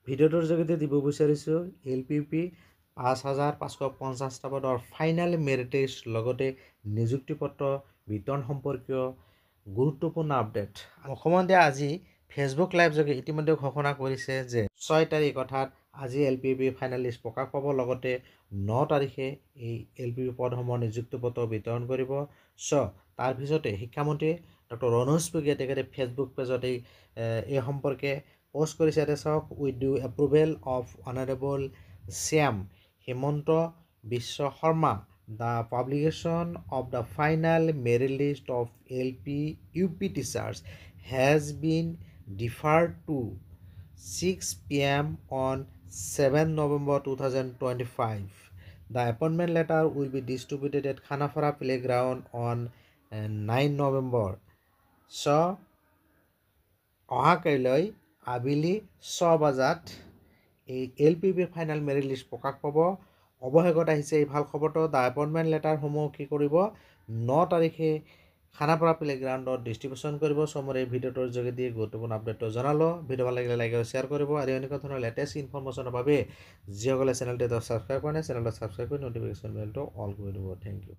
ভিডিঅ'টোৰ যোগেদি দিব বিচাৰিছোঁ LPP ৫,৫৫০টা পদৰ ফাইনেল মেৰিট লিষ্ট লগতে নিযুক্তি পত্ৰ বিতৰণ সম্পৰ্কীয় গুৰুত্বপূৰ্ণ আপডেট অসমতে আজি ফেচবুক লাইভ যোগে ইতিমধ্যে ঘোষণা কৰিছে যে ৬ তাৰিখ অৰ্থাৎ আজি LPP ফাইনেল লিষ্ট প্ৰকাশ পাব লগতে ৯ তাৰিখে এই LPP পদসমূহৰ নিযুক্তি পত্ৰ বিতৰণ কৰিব তাৰ পিছতে শিক্ষামন্ত্ৰী ডক্টৰ ৰণোজ পেগুৱে তেখেতে ফেচবুক পেজত এই সম্পৰ্কে পোষ্ট কৰিছে ইয়াতে চাওক with due approval of honourable Shyam Himanta Biswa Sarma the publication of the final merit list of LP UP teachers has been deferred to 6 p.m. on 7 November 2025. The appointment letter will be distributed at Khanapara Playground on 9 November. So, অহাকাইলৈ আবেলি 6 বজাত এই LPP final merit list প্ৰকাশ পাব অৱশেষত আহিছে এই ভাল খবৰটো দ্য এপইণ্টমেণ্ট লেটাৰসমূহ কি কৰিব 9 তাৰিখে খানাপাৰা প্লেগ্ৰাউণ্ডত ডিষ্ট্ৰিবিউশ্যন কৰিব মোৰ এই ভিডিঅ'টোৰ যোগেদি গুৰুত্বপূৰ্ণ আপডেটটো জনালোঁ ভিডিঅ' ভাল লাগিলে লাইক আৰু শ্বেয়াৰ কৰিব আৰু এনেকুৱা ধৰণৰ লেটেষ্ট ইনফৰমেশ্যনৰ বাবে যিসকলে চেনেলটো ছাবস্ক্ৰাইব কৰা নাই চেনেলটো ছাবস্ক্ৰাইব কৰি ন'টিফিকেশ্যন বেলটো অল কৰি দিব থেংক ইউ